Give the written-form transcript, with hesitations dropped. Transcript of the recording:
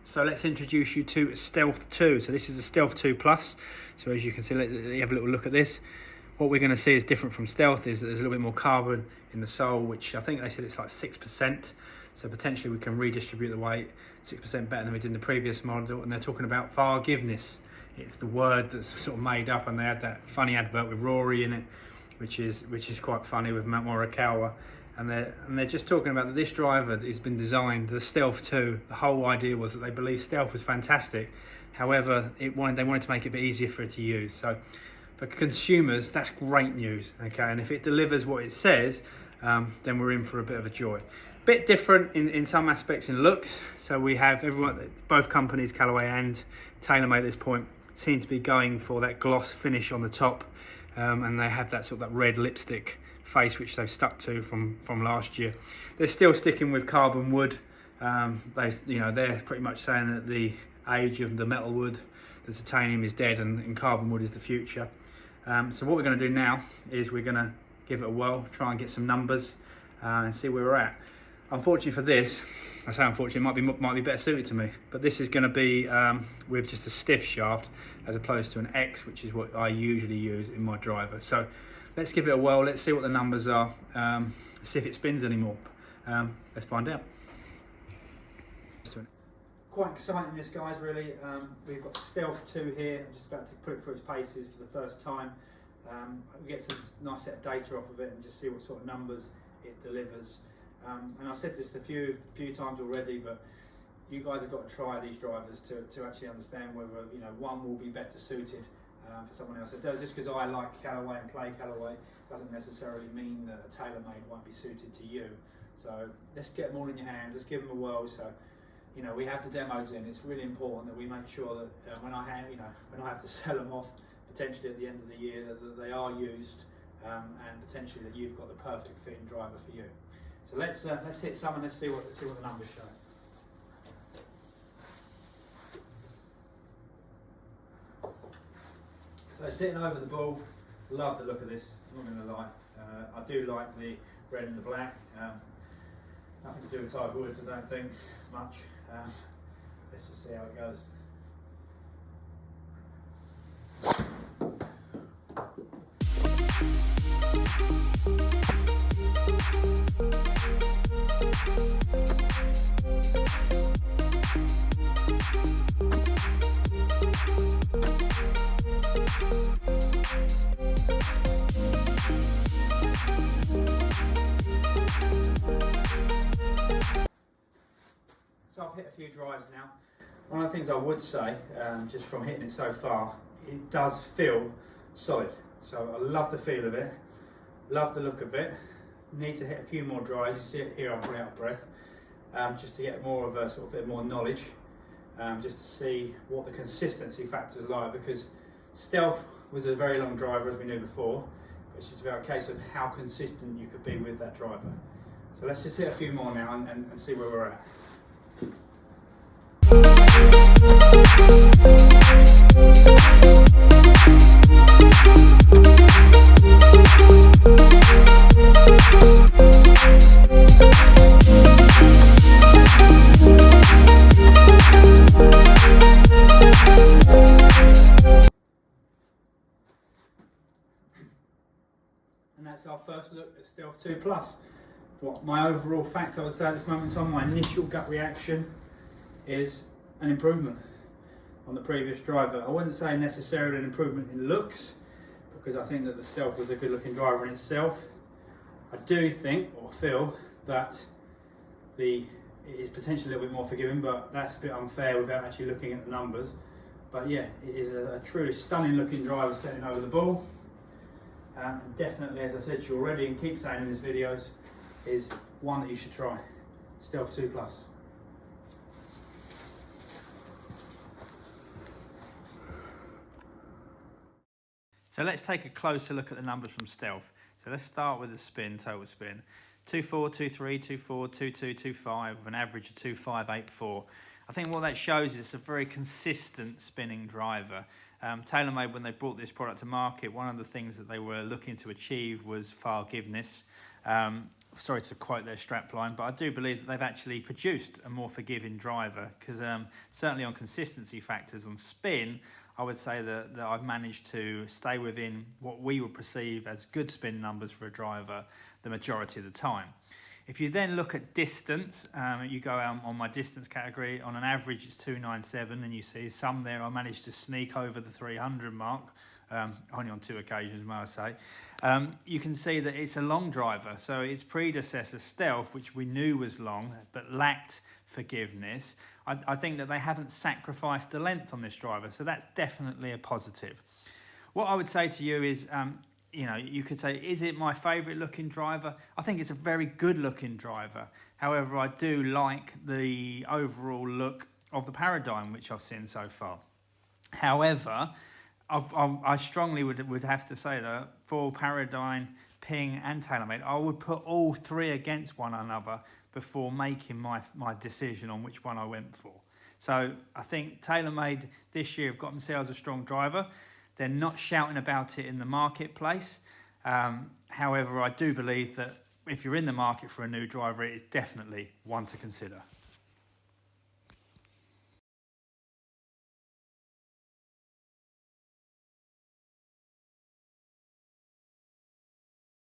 So let's introduce you to Stealth 2. So this is the Stealth 2 Plus. So as you can see, let's have a little look at this. What we're going to see is different from Stealth is that there's a little bit more carbon in the sole, which I think they said it's like 6%. So potentially we can redistribute the weight 6% better than we did in the previous model. And they're talking about forgiveness. It's the word that's sort of made up, and they had that funny advert with Rory in it, which is quite funny with Matt Morikawa. And they're just talking about that this driver has been designed, the Stealth 2. The whole idea was that they believed Stealth was fantastic. However, they wanted to make it a bit easier for it to use. So for consumers, that's great news. Okay, and if it delivers what it says, then we're in for a bit of a joy. Bit different in some aspects in looks. So we have both companies, Callaway and TaylorMade at this point, seem to be going for that gloss finish on the top, and they have that red lipstick face which they've stuck to from last year. They're still sticking with carbon wood. They're pretty much saying that the age of the metal wood, the titanium, is dead, and carbon wood is the future. So what we're going to do now is we're going to give it a whirl, try and get some numbers, and see where we're at. Unfortunately for this, I say unfortunately, it might be better suited to me, but this is going to be with just a stiff shaft as opposed to an X, which is what I usually use in my driver. So let's give it a whirl, let's see what the numbers are, see if it spins anymore. Let's find out. Quite exciting this, guys, really. We've got Stealth 2 here. I'm just about to put it through its paces for the first time. We get some nice set of data off of it and just see what sort of numbers it delivers. And I've said this a few times already, but you guys have got to try these drivers to actually understand whether one will be better suited for someone else. Just because I like Callaway and play Callaway doesn't necessarily mean that a TaylorMade won't be suited to you. So let's get them all in your hands. Let's give them a whirl. So we have the demos in. It's really important that we make sure that when I have to sell them off potentially at the end of the year, that they are used, and potentially that you've got the perfect fitting driver for you. So let's hit some and let's see what the numbers show. So sitting over the ball, love the look of this. I'm not going to lie. I do like the red and the black. Nothing to do with Tiger Woods, I don't think much. Let's just see how it goes. So I've hit a few drives now. One of the things I would say, just from hitting it so far, it does feel solid. So I love the feel of it, love the look of it. Need to hit a few more drives. You see it here, I'm pretty out of breath, just to get more of a sort of bit more knowledge, just to see what the consistency factors lie, because Stealth was a very long driver, as we knew before. It's just about a case of how consistent you could be with that driver. So let's just hit a few more now and see where we're at. And that's our first look at Stealth 2 Plus. What my overall fact I would say at this moment in time, my initial gut reaction is an improvement on the previous driver. I wouldn't say necessarily an improvement in looks, because I think that the Stealth was a good looking driver in itself. I do think or feel that it is potentially a little bit more forgiving, but that's a bit unfair without actually looking at the numbers. But yeah, it is a truly stunning looking driver standing over the ball. Definitely, as I said to you already and keep saying in these videos, is one that you should try. Stealth 2 Plus. So let's take a closer look at the numbers from Stealth. So let's start with the spin, total spin. 2.4, 2.3, 2.4, 2.2, 2.5 with an average of 2.584. I think what that shows is it's a very consistent spinning driver. TaylorMade, when they brought this product to market, one of the things that they were looking to achieve was forgiveness. sorry to quote their strapline, but I do believe that they've actually produced a more forgiving driver, because certainly on consistency factors, on spin, I would say that I've managed to stay within what we would perceive as good spin numbers for a driver the majority of the time. If you then look at distance, you go on my distance category, on an average it's 297, and you see some there I managed to sneak over the 300 mark, only on 2 occasions, may I say. You can see that it's a long driver, so its predecessor Stealth, which we knew was long but lacked forgiveness, I think that they haven't sacrificed the length on this driver, so that's definitely a positive. What I would say to you is, you could say, is it my favourite looking driver? I think it's a very good looking driver. However, I do like the overall look of the Paradigm, which I've seen so far. However, I strongly would have to say that for Paradigm, Ping and TaylorMade, I would put all three against one another before making my decision on which one I went for. So I think TaylorMade this year have got themselves a strong driver. They're not shouting about it in the marketplace. However, I do believe that if you're in the market for a new driver, it is definitely one to consider.